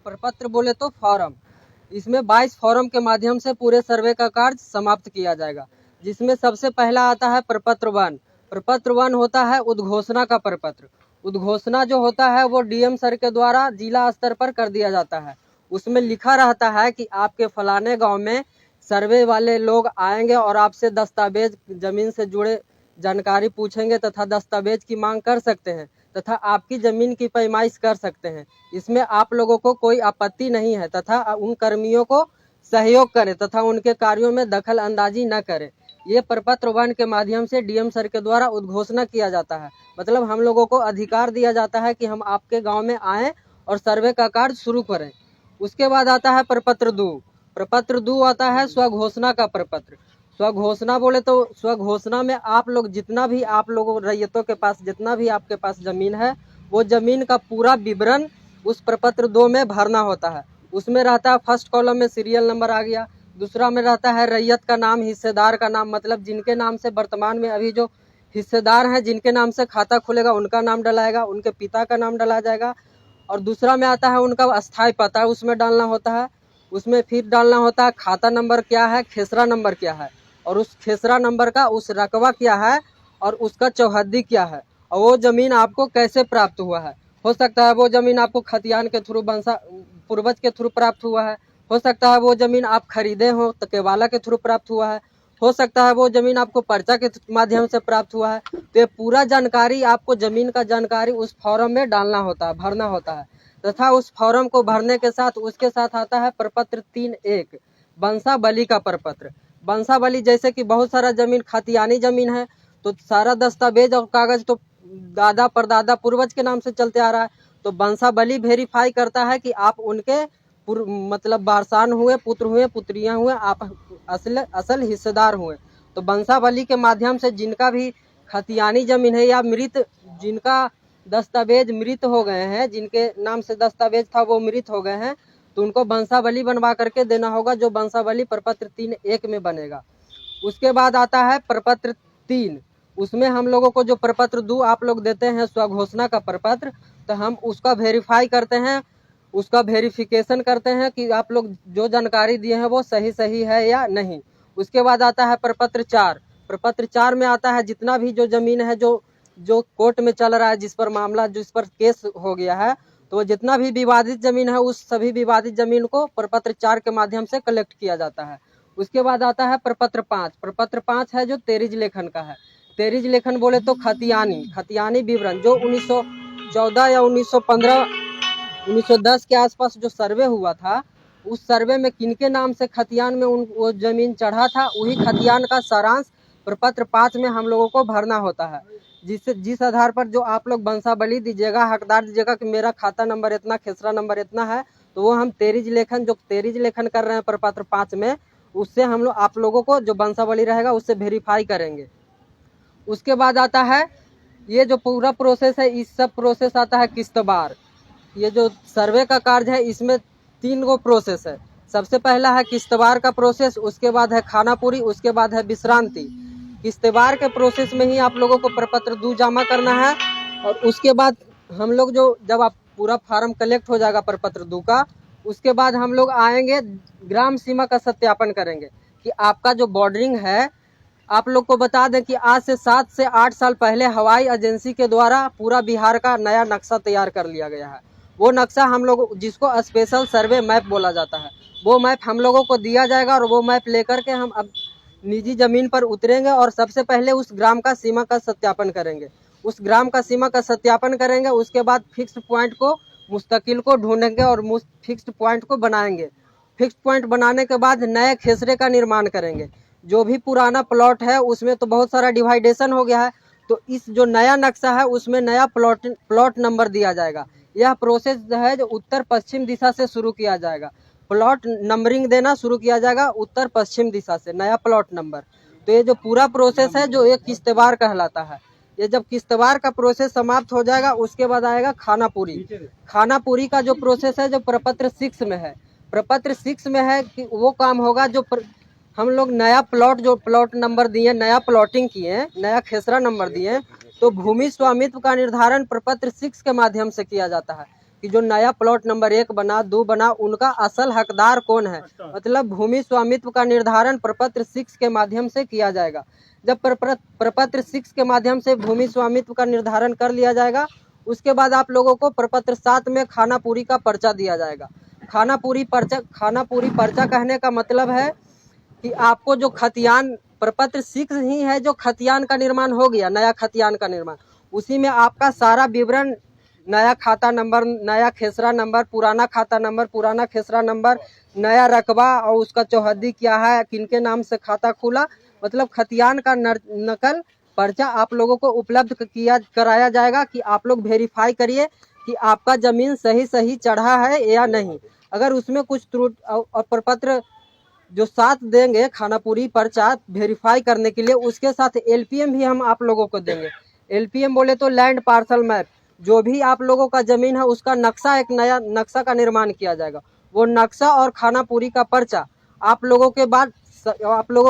प्रपत्र बोले तो फॉर्म, इसमें 22 फॉर्म के माध्यम से पूरे सर्वे का कार्य समाप्त किया जाएगा। जिसमें सबसे पहला आता है प्रपत्र 1। प्रपत्र 1 होता है उद्घोषणा का प्रपत्र। उद्घोषणा जो होता है वो डीएम सर के द्वारा जिला स्तर पर कर दिया जाता है। उसमें लिखा रहता है कि आपके फलाने गांव में सर्वे वाले लोग आएंगे और आपसे दस्तावेज, जमीन से जुड़े जानकारी पूछेंगे तथा दस्तावेज की मांग कर सकते हैं तथा आपकी जमीन की पैमाइश कर सकते हैं। इसमें आप लोगों को कोई आपत्ति नहीं है तथा उन कर्मियों को सहयोग करें तथा उनके कार्यों में दखल अंदाजी न करें। ये प्रपत्र 1 के माध्यम से डीएम सर के द्वारा उद्घोषणा किया जाता है। मतलब हम लोगों को अधिकार दिया जाता है कि हम आपके गांव में आएं और सर्वे का कार्य शुरू करें। उसके बाद आता है प्रपत्र 2। प्रपत्र 2 आता है स्वघोषणा का प्रपत्र। स्वघोषणा बोले तो स्वघोषणा में आप लोग जितना भी आप लोगों रैयतों के पास जितना भी आपके पास जमीन है वो जमीन का पूरा विवरण उस प्रपत्र 2 में भरना होता है। उसमें रहता है फर्स्ट कॉलम में सीरियल नंबर आ गया, दूसरा में रहता है रैयत का नाम, हिस्सेदार का नाम, मतलब जिनके नाम से वर्तमान में अभी जो हिस्सेदार हैं जिनके नाम से खाता खुलेगा उनका नाम डलाएगा, उनके पिता का नाम डला जाएगा। और दूसरा में आता है उनका अस्थायी पता उसमें डालना होता है। उसमें फिर डालना होता है खाता नंबर क्या है, खेसरा नंबर क्या है और उस खेसरा नंबर का उस रकबा क्या है और उसका चौहद्दी क्या है और वो जमीन आपको कैसे प्राप्त हुआ है। हो सकता है वो जमीन आपको खतियान के थ्रू, पूर्वज के थ्रू प्राप्त हुआ है। हो सकता है वो जमीन आप खरीदे हो तो केवाला के थ्रू प्राप्त हुआ है। हो सकता है वो जमीन आपको पर्चा के माध्यम से प्राप्त हुआ है। तो ये पूरा जानकारी आपको जमीन का जानकारी उस फॉर्म में डालना होता है, भरना होता है तथा उस फॉर्म को भरने के साथ उसके साथ आता है प्रपत्र 3.1 बंसावली का प्रपत्र। बंसावली जैसे कि बहुत सारा जमीन खतियानी जमीन है तो सारा दस्तावेज और कागज तो दादा परदादा पूर्वज के नाम से चलते आ रहा है। तो बंसावली वेरीफाई करता है कि आप उनके मतलब वारसान हुए, पुत्र हुए, पुत्रियां हुए, आप असल हिस्सेदार हुए। तो बंसावली के माध्यम से जिनका भी खतियानी जमीन है या मृत, जिनका दस्तावेज मृत हो गए हैं, जिनके नाम से दस्तावेज था वो मृत हो गए हैं, तो उनको बंसावली बनवा करके देना होगा, जो बंसावली प्रपत्र 3.1 में बनेगा। उसके बाद आता है प्रपत्र 3। उसमें हम लोगों को जो प्रपत्र 2 आप लोग देते हैं स्वघोषणा का प्रपत्र, तो हम उसका वेरीफाई करते हैं, उसका वेरिफिकेशन करते हैं कि आप लोग जो जानकारी दिए हैं वो सही है या नहीं। उसके बाद आता है प्रपत्र 4। प्रपत्र 4 में आता है जितना भी जो जमीन है जो कोर्ट में चल रहा है, जिस पर मामला, जिस पर केस हो गया है, तो जितना भी विवादित जमीन है उस सभी विवादित जमीन को प्रपत्र 4 के माध्यम से कलेक्ट किया जाता है। उसके बाद आता है प्रपत्र 5। प्रपत्र 5 है जो तेरिज लेखन का है। तेरिज लेखन बोले तो खतियानी विवरण जो 1914 या 1915 1910 के आसपास जो सर्वे हुआ था, उस सर्वे में किनके नाम से खतियान में वो जमीन चढ़ा था, वही खतियान का सारांश प्रपत्र 5 में हम लोगों को भरना होता है। जिस आधार पर जो आप लोग बंसावली दीजिएगा, हकदार दीजिएगा कि मेरा खाता नंबर इतना, खेसरा नंबर इतना है, तो वो हम तेरिज लेखन कर रहे हैं प्रपत्र 5 में, उससे हम लोग आप लोगों को जो बंसावली रहेगा उससे वेरीफाई करेंगे। उसके बाद आता है ये जो पूरा प्रोसेस है, इस सब प्रोसेस आता है किस्तबार। ये जो सर्वे का कार्य है इसमें 3 गो प्रोसेस है। सबसे पहला है किस्तबार का प्रोसेस, उसके बाद है खानापुरी, उसके बाद है विश्रांति। किस्तबार के प्रोसेस में ही आप लोगों को प्रपत्र 2 जमा करना है और उसके बाद हम लोग जब आप पूरा फार्म कलेक्ट हो जाएगा प्रपत्र 2 का, उसके बाद हम लोग आएंगे ग्राम सीमा का सत्यापन करेंगे कि आपका जो बॉर्डरिंग है। आप लोग को बता दें कि आज से 7 से 8 साल पहले हवाई एजेंसी के द्वारा पूरा बिहार का नया नक्शा तैयार कर लिया गया है। वो नक्शा हम लोग, जिसको स्पेशल सर्वे मैप बोला जाता है, वो मैप हम लोगों को दिया जाएगा और वो मैप लेकर के हम अब निजी जमीन पर उतरेंगे और सबसे पहले उस ग्राम का सीमा का सत्यापन करेंगे। उस ग्राम का सीमा का सत्यापन करेंगे, उसके बाद फिक्स्ड पॉइंट को, मुस्तकिल को ढूंढेंगे और फिक्स्ड पॉइंट को बनाएंगे। फिक्स्ड पॉइंट बनाने के बाद नए खेसरे का निर्माण करेंगे। जो भी पुराना प्लॉट है उसमें तो बहुत सारा डिवाइडेशन हो गया है, तो इस जो नया नक्शा है उसमें नया प्लॉट नंबर दिया जाएगा। यह प्रोसेस है जो उत्तर पश्चिम दिशा से शुरू किया जाएगा। प्लॉट नंबरिंग देना शुरू किया जाएगा उत्तर पश्चिम दिशा से, नया प्लॉट नंबर। तो ये जो पूरा प्रोसेस है जो एक किस्तवार कहलाता है। ये जब किस्तवार का प्रोसेस समाप्त हो जाएगा उसके बाद आएगा खानापुरी। खानापुरी का जो प्रोसेस है जो प्रपत्र 6 में है। प्रपत्र 6 में है कि वो काम होगा जो हम लोग नया प्लॉट, जो प्लॉट नंबर दिए, नया प्लॉटिंग किए, नया खेसरा नंबर दिए, तो भूमि स्वामित्व का निर्धारण प्रपत्र 6 के माध्यम से किया जाता है। कि जो नया प्लॉट नंबर 1 बना 2 बना उनका असल हकदार कौन है। मतलब भूमि स्वामित्व का निर्धारण प्रपत्र 6 के माध्यम से किया जाएगा। जब प्रपत्र 6 के माध्यम से भूमि स्वामित्व का निर्धारण कर लिया जाएगा, उसके बाद आप लोगों को प्रपत्र 7 में खानापुरी का पर्चा दिया जाएगा। खानापुरी पर्चा कहने का मतलब है कि आपको जो खतियान प्रपत्र 6 ही है जो खतियान का निर्माण हो गया, नया खतियान का निर्माण, उसी में आपका सारा विवरण, नया खाता नंबर, नया खेसरा नंबर, पुराना खाता नंबर, पुराना खेसरा नंबर, नया रकबा और उसका चौहद्दी क्या है, किनके नाम से खाता खुला, मतलब खतियान का नकल पर्चा आप लोगों को उपलब्ध कराया जाएगा कि आप लोग वेरीफाई करिए कि आपका जमीन सही चढ़ा है या नहीं। अगर उसमें कुछ त्रुटि और प्रपत्र जो साथ देंगे खानापुरी पर्चा वेरीफाई करने के लिए, उसके साथ एलपीएम भी हम आप लोगों को देंगे। एलपीएम बोले तो लैंड पार्सल मैप, जो भी आप लोगों का जमीन है उसका नक्शा, एक नया नक्शा का निर्माण किया जाएगा। वो नक्शा और खानापुरी का पर्चा आप लोगों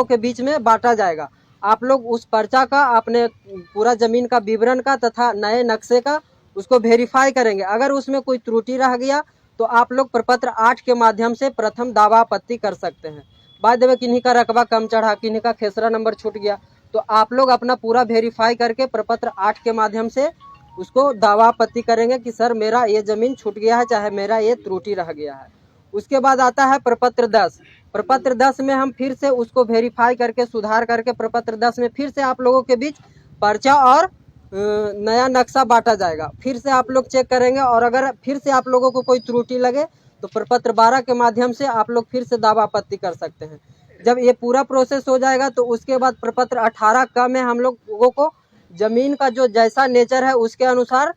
के बीच में बांटा जाएगा। आप लोग उस पर्चा का, अपने पूरा जमीन का विवरण का तथा नए नक्शे का उसको वेरीफाई करेंगे। अगर उसमें कोई त्रुटि रह गया तो आप लोग प्रपत्र 8 के माध्यम से प्रथम दावा आपत्ति कर सकते हैं। बाद में किन्हीं का रकबा कम चढ़ा, किन्हीं का खेसरा नंबर छूट गया, तो आप लोग अपना पूरा वेरीफाई करके प्रपत्र 8 के माध्यम से उसको दावा आपत्ति करेंगे कि सर मेरा ये जमीन छूट गया है, चाहे मेरा ये त्रुटि रह गया है। उसके बाद आता है प्रपत्र 10। प्रपत्र 10 में हम फिर से उसको वेरीफाई करके, सुधार करके प्रपत्र 10 में फिर से आप लोगों के बीच पर्चा और नया नक्शा बांटा जाएगा। फिर से आप लोग चेक करेंगे और अगर फिर से आप लोगों को कोई त्रुटि लगे तो प्रपत्र 12 के माध्यम से आप लोग फिर से दावा आपत्ति कर सकते हैं। जब ये पूरा प्रोसेस हो जाएगा तो उसके बाद प्रपत्र 18 का में हम लोगों को जमीन का जो जैसा नेचर है उसके अनुसार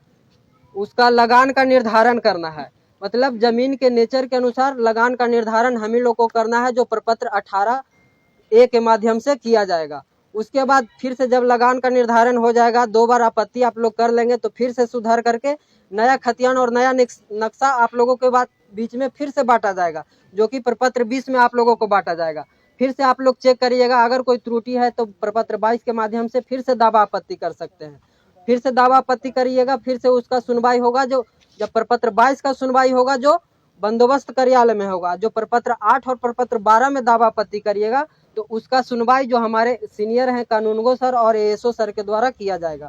उसका लगान का निर्धारण करना है। मतलब जमीन के नेचर के अनुसार लगान का निर्धारण हम ही लोग को करना है, जो प्रपत्र 18A के माध्यम से किया जाएगा। उसके बाद फिर से जब लगान का निर्धारण हो जाएगा, 2 बार आपत्ति आप लोग कर लेंगे तो फिर से सुधार करके नया खतियान और नया नक्शा आप लोगों के बीच में फिर से बांटा जाएगा, जो कि प्रपत्र 20 में आप लोगों को बांटा जाएगा। फिर से आप लोग चेक करिएगा, अगर कोई त्रुटि है तो प्रपत्र 22 के माध्यम से फिर से दावा आपत्ति कर सकते हैं। फिर से दावा आपत्ति करिएगा, फिर से उसका सुनवाई होगा। जो जब प्रपत्र 22 का सुनवाई होगा जो बंदोबस्त कार्यालय में होगा, जो प्रपत्र 8 और प्रपत्र 12 में दावा आपत्ति करिएगा तो उसका सुनवाई जो हमारे सीनियर हैं कानूनगो सर और एएसओ सर के द्वारा किया जाएगा।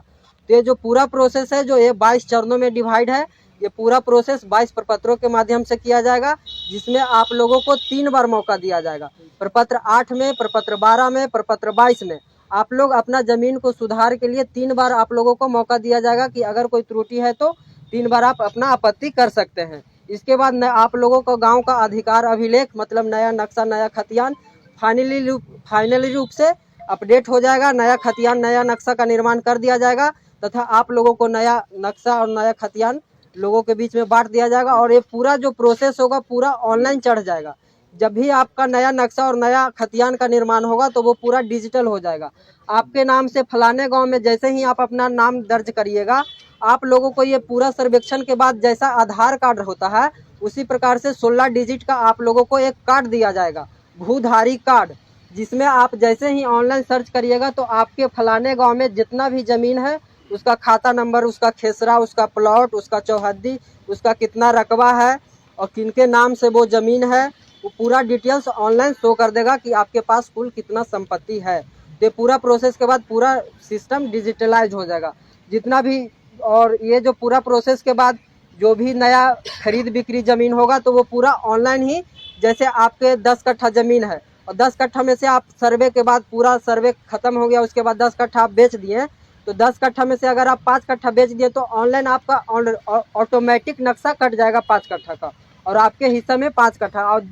तो ये जो पूरा प्रोसेस है, जो ये 22 चरणों में डिवाइड है, ये पूरा प्रोसेस 22 प्रपत्रों के माध्यम से किया जाएगा, जिसमें आप लोगों को 3 बार मौका दिया जाएगा। प्रपत्र 8 में, प्रपत्र 12 में, प्रपत्र 22 में आप लोग अपना जमीन को सुधार के लिए 3 बार आप लोगों को मौका दिया जाएगा कि अगर कोई त्रुटि है तो 3 बार आप अपना आपत्ति कर सकते हैं। इसके बाद आप लोगों को गांव का अधिकार अभिलेख, मतलब नया नक्शा, नया खतियान फाइनली रूप से अपडेट हो जाएगा। नया खतियान, नया नक्शा का निर्माण कर दिया जाएगा तथा आप लोगों को नया नक्शा और नया खतियान लोगों के बीच में बांट दिया जाएगा और ये पूरा जो प्रोसेस होगा पूरा ऑनलाइन चढ़ जाएगा। जब भी आपका नया नक्शा और नया खतियान का निर्माण होगा तो वो पूरा डिजिटल हो जाएगा। आपके नाम से फलाने गांव में जैसे ही आप अपना नाम दर्ज करिएगा, आप लोगों को ये पूरा सर्वेक्षण के बाद जैसा आधार कार्ड होता है उसी प्रकार से 16 डिजिट का आप लोगों को एक कार्ड दिया जाएगा, भूधारी कार्ड, जिसमें आप जैसे ही ऑनलाइन सर्च करिएगा तो आपके फलाने गांव में जितना भी ज़मीन है उसका खाता नंबर, उसका खेसरा, उसका प्लॉट, उसका चौहद्दी, उसका कितना रकबा है और किनके नाम से वो ज़मीन है, वो पूरा डिटेल्स ऑनलाइन शो कर देगा कि आपके पास कुल कितना संपत्ति है। तो पूरा प्रोसेस के बाद पूरा सिस्टम डिजिटलाइज हो जाएगा जितना भी। और ये जो पूरा प्रोसेस के बाद जो भी नया खरीद बिक्री ज़मीन होगा तो वो पूरा ऑनलाइन ही, जैसे आपके 10 कट्ठा ज़मीन है और 10 कट्ठा में से आप सर्वे के बाद पूरा सर्वे खत्म हो गया, उसके बाद 10 कट्ठा आप बेच दिए, तो 10 कट्ठा में से अगर आप 5 कट्ठा बेच दिए तो ऑनलाइन आपका ऑटोमेटिक नक्शा कट जाएगा 5 कट्ठा का और आपके हिस्से में 5 कट्ठा। और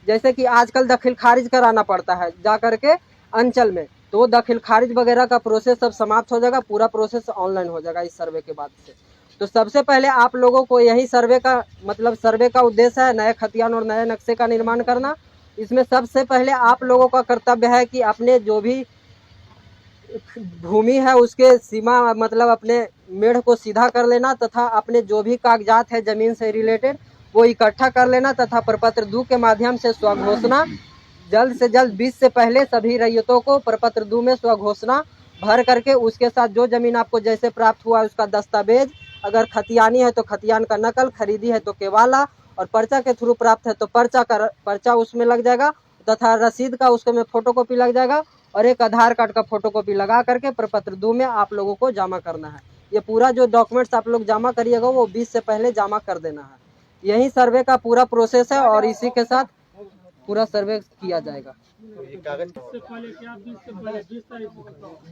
जैसे कि आजकल दखल खारिज कराना पड़ता है जा करके अंचल में, तो वो दखल खारिज वगैरह का प्रोसेस सब समाप्त हो जाएगा, पूरा प्रोसेस ऑनलाइन हो जाएगा इस सर्वे के बाद से। तो सबसे पहले आप लोगों को यही सर्वे का उद्देश्य है नए खतियान और नए नक्शे का निर्माण करना। इसमें सबसे पहले आप लोगों का कर्तव्य है कि अपने जो भी भूमि है उसके सीमा, मतलब अपने मेढ़ को सीधा कर लेना तथा अपने जो भी कागजात है ज़मीन से रिलेटेड वो इकट्ठा कर लेना तथा प्रपत्र 2 के माध्यम से स्वघोषणा जल्द से जल्द 20 से पहले सभी रैयतों को प्रपत्र 2 में स्वघोषणा भर करके उसके साथ जो ज़मीन आपको जैसे प्राप्त हुआ उसका दस्तावेज अगर खतियानी है तो खतियान का नकल, खरीदी है तो केवाला, और पर्चा के थ्रू प्राप्त है तो पर्चा उसमें लग जाएगा, तथा रसीद का उसके में फोटोकॉपी लग जाएगा, और एक आधार कार्ड का फोटोकॉपी लगा करके प्रपत्र 2 में आप लोगों को जमा करना है। ये पूरा जो डॉक्यूमेंट्स आप लोग जमा करिएगा वो 20 से पहले जमा कर देना है। यही सर्वे का पूरा प्रोसेस है और इसी के साथ पूरा सर्वे किया जाएगा।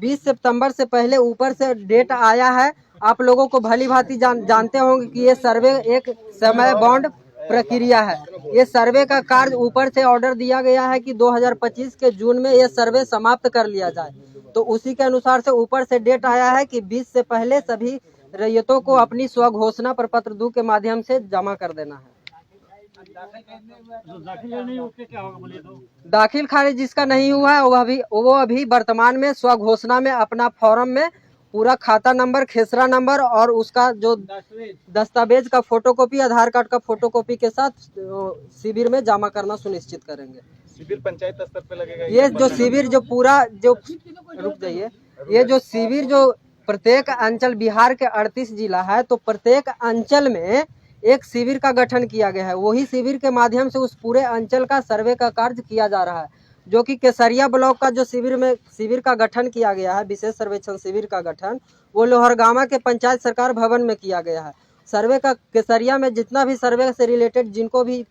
20 सितंबर से पहले ऊपर से डेट आया है। आप लोगों को भली भांति जानते होंगे कि ये सर्वे एक समय बाउंड प्रक्रिया है। ये सर्वे का कार्य ऊपर से ऑर्डर दिया गया है कि 2025 के जून में ये सर्वे समाप्त कर लिया जाए, तो उसी के अनुसार से ऊपर से डेट आया है कि 20 से पहले सभी रैयतों को अपनी स्वघोषणा प्रपत्र 2 के माध्यम से जमा कर देना है। दाखिल खारिज जिसका नहीं हुआ है वो अभी वर्तमान में स्वघोषणा में अपना फॉर्म में पूरा खाता नंबर, खेसरा नंबर और उसका जो दस्तावेज का फोटोकॉपी, आधार कार्ड का फोटोकॉपी के साथ शिविर में जमा करना सुनिश्चित करेंगे। शिविर पंचायत स्तर पे लगेगा। ये जो शिविर जो पूरा जो रुक जाइए, ये जो शिविर जो प्रत्येक अंचल, बिहार के 38 जिला है, तो प्रत्येक अंचल में एक शिविर का गठन किया गया है। वही शिविर के माध्यम से उस पूरे अंचल का सर्वे का कार्य किया जा रहा है, जो कि केसरिया ब्लॉक का जो शिविर का गठन किया गया है, विशेष सर्वेक्षण शिविर का गठन, वो लोहरगामा के पंचायत सरकार भवन में किया गया है। सर्वे का केसरिया में जितना भी सर्वे से रिलेटेड जिनको भी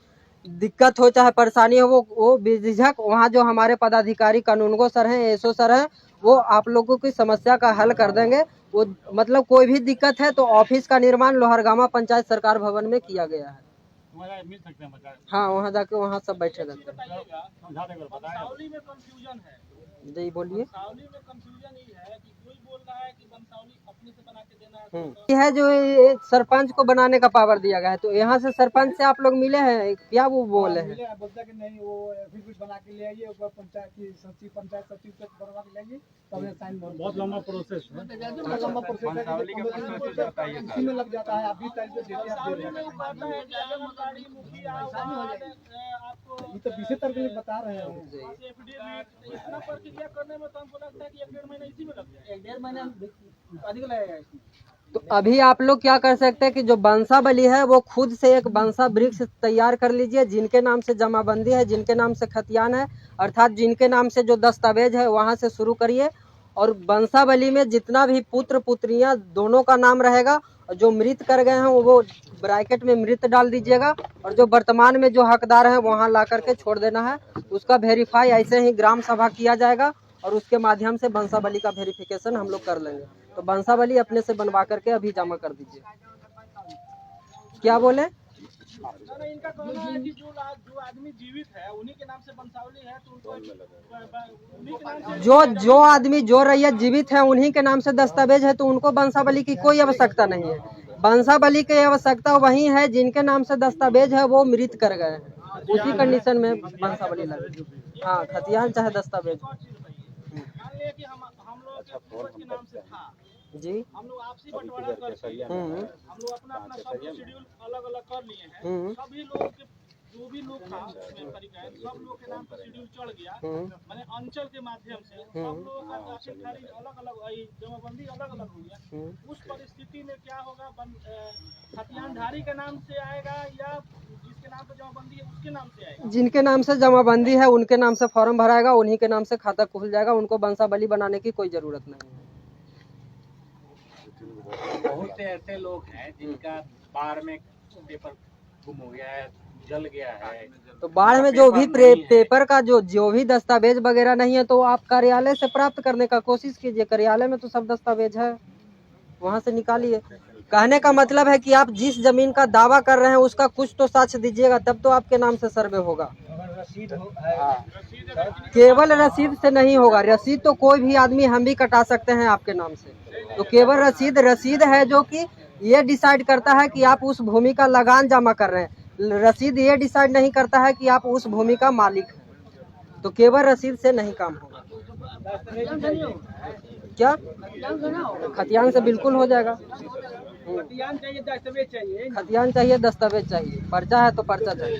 दिक्कत हो, चाहे परेशानी हो, वो बेझिझक वहाँ जो हमारे पदाधिकारी कानूनगो सर हैं, एसओ सर हैं, वो आप लोगों की समस्या का हल कर देंगे। वो मतलब कोई भी दिक्कत है तो ऑफिस का निर्माण लोहरगामा पंचायत सरकार भवन में किया गया है। मिल सकते हैं बता। हाँ, वहाँ जाके वहाँ सब बैठे रहते हैं। जी बोलिए। ये है जो सरपंच को बनाने का पावर दिया गया है, तो यहाँ से सरपंच से आप लोग मिले हैं क्या? वो बोले हैं बोलता कि नहीं, वो फिर बना के ले आइए, पंचायत की सचिव, पंचायत सचिव से बनवा के लाइए, तब ये साइन बहुत लंबा प्रोसेस है। लंबा प्रोसेस है, इसी में लग जाता है। आप 20 तारीख को देखिए, ये तो 20 तारीख के बता रहे हैं। इतना प्रक्रिया करने में तो हमको लगता है कि 1-1.5 महीना इसी में लग जाएगा। 1-1.5 महीना अधिक लगेगा। तो अभी आप लोग क्या कर सकते हैं कि जो बंसावली है वो खुद से एक बंसा वृक्ष तैयार कर लीजिए, जिनके नाम से जमाबंदी है, जिनके नाम से खतियान है, अर्थात जिनके नाम से जो दस्तावेज है वहाँ से शुरू करिए। और बंसावली में जितना भी पुत्र पुत्रियाँ दोनों का नाम रहेगा, और जो मृत कर गए हैं वो ब्रैकेट में मृत डाल दीजिएगा, और जो वर्तमान में जो हकदार है वहाँ ला करके छोड़ देना है। उसका वेरीफाई ऐसे ही ग्राम सभा किया जाएगा और उसके माध्यम से बंसावली का वेरिफिकेशन हम लोग कर लेंगे। तो बंसावली अपने से बनवा करके अभी जमा कर दीजिए। क्या बोले? इनका कहना है कि जो आदमी जीवित है उन्हीं के नाम से बंसावली है, तो उनको उन्हीं के नाम से जो आदमी जो रैयत जीवित है उन्हीं के नाम से दस्तावेज है, तो उनको बंसावली की कोई आवश्यकता नहीं है। बंसावली की आवश्यकता वही है जिनके नाम से दस्तावेज है वो मृत कर गए हैं, उसी कंडीशन में बंसावली लगे। हाँ, खतियान चाहे दस्तावेज। कि हम लोग के पूर्वज के नाम से था जी, हम लोग आपसी बंटवारा करके हम लोग अपना सब शेड्यूल अलग अलग कर लिए हैं। सभी लोग के जो भी लोग था सब लोग के नाम पर शेड्यूल चढ़ गया, माने अंचल के माध्यम से सब लोग का दाखिल खारिज अलग अलग, जमाबंदी अलग अलग हो गया। उस परिस्थिति में क्या होगा? खतियानधारी के नाम से आएगा या जिसके नाम पर जमाबंदी है उसके नाम से आएगा? जिनके नाम से जमाबंदी है उनके नाम से फॉर्म भराएगा, उन्हीं के नाम से खाता खुल जाएगा। उनको बंसावली बनाने की कोई जरूरत नहीं है। बहुत से ऐसे लोग हैं जिनका बाढ़ में पेपर गुम हो गया है, जल गया है, तो बाढ़ में जो भी पेपर का जो भी दस्तावेज वगैरह नहीं है तो आप कार्यालय से प्राप्त करने का कोशिश कीजिए। कार्यालय में तो सब दस्तावेज है, वहाँ से निकालिए। कहने का मतलब है कि आप जिस जमीन का दावा कर रहे हैं उसका कुछ तो साक्ष्य दीजिएगा, तब तो आपके नाम से सर्वे होगा। केवल रसीद से नहीं होगा। रसीद तो कोई भी आदमी, हम भी कटा सकते हैं आपके नाम से। तो केवल रसीद है जो कि ये डिसाइड करता है कि आप उस भूमि का लगान जमा कर रहे हैं। रसीद ये डिसाइड नहीं करता है कि आप उस भूमि का मालिक हैं। तो केवल रसीद से नहीं काम होगा। क्या खतियान से बिल्कुल हो जाएगा। खतियान चाहिए, दस्तावेज चाहिए। खतियान चाहिए, दस्तावेज चाहिए। पर्चा है तो पर्चा चाहिए।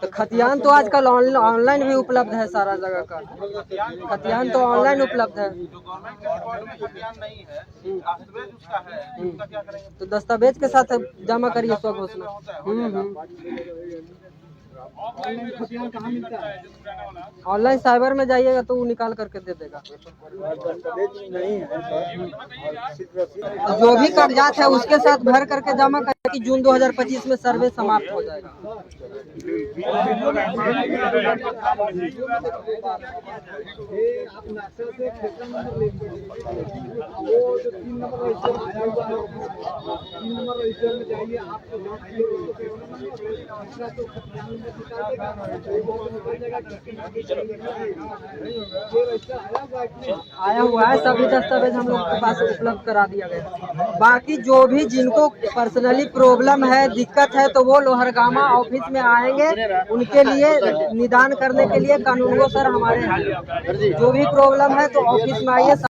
तो खतियान तो आजकल ऑनलाइन भी उपलब्ध है सारा जगह का। खतियान तो ऑनलाइन उपलब्ध है। जो गवर्नमेंट के रिकॉर्ड में खतियान नहीं है, दस्तावेज उसका है, उसका क्या करेंगे? तो दस्तावेज के साथ जमा करिए स्वघोषणा। ऑनलाइन साइबर में जाइएगा तो वो निकाल करके दे देगा। जो भी कागजात है उसके साथ भर करके जमा करके कि जून 2025 में सर्वे समाप्त हो जाएगा। आया हुआ है, सभी दस्तावेज हम लोग के पास उपलब्ध करा दिया गया। बाकी जो भी जिनको पर्सनली प्रॉब्लम है, दिक्कत है, तो वो लोहरगामा ऑफिस में आएंगे। उनके लिए निदान करने के लिए कानूनगो सर हमारे हैं। जो भी प्रॉब्लम है तो ऑफिस में आइए।